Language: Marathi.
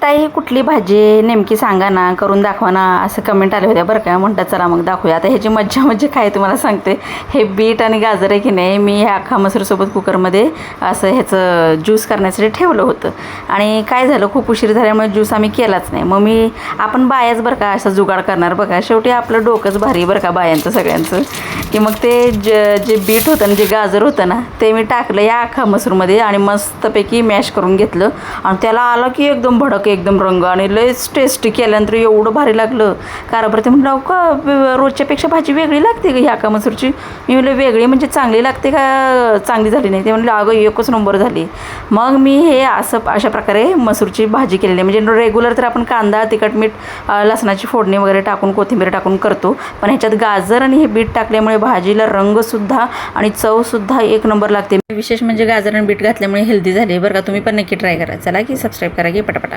ताई कुठली भाजी नेमकी सांगा ना, करून दाखवा ना, असं कमेंट आले होत्या बरं का. म्हणतात चला मग दाखवूया. आता ह्याची मज्जा म्हणजे काय तुम्हाला सांगते. हे बीट आणि गाजर आहे की नाही, मी ह्या अख्खा मसूरसोबत कुकरमध्ये असं ह्याचं ज्यूस करण्यासाठी ठेवलं होतं. आणि काय झालं, खूप उशीर झाल्यामुळे ज्यूस आम्ही केलाच नाही. मग आपण बायाच बरं का असा जुगाड करणार बघा. शेवटी आपलं डोकंच भारी बरं का बायांचं सगळ्यांचं. की मग ते जे बीट होतं ना, जे गाजर होतं ना, ते मी टाकलं या अख्खा मसूरमध्ये आणि मस्तपैकी मॅश करून घेतलं. आणि त्याला आलं की एकदम भडक एकदम रंग आणि लयच टेस्टी केल्यानंतर एवढं भारी लागलं. कारभार ते म्हटलं का रोजच्यापेक्षा भाजी वेगळी लागते का ह्या का मसूरची. मी म्हटलं वेगळी म्हणजे चांगली लागते का चांगली झाली नाही. ते म्हटलं अगं एकच नंबर झाली. मग मी हे अशा प्रकारे मसूरची भाजी केलेली आहे. म्हणजे रेग्युलर तर आपण कांदा तिखट मीठ लसणाची फोडणी वगैरे टाकून कोथिंबीर टाकून करतो, पण ह्याच्यात गाजर आणि हे बीट टाकल्यामुळे भाजीला रंगसुद्धा आणि चवसुद्धा एक नंबर लागते. विशेष म्हणजे गाजर आणि बीट घातल्यामुळे हेल्दी झाली बरं का. तुम्ही पण नक्की ट्राय करा. चला की सबस्क्राईब करा की पटापटा.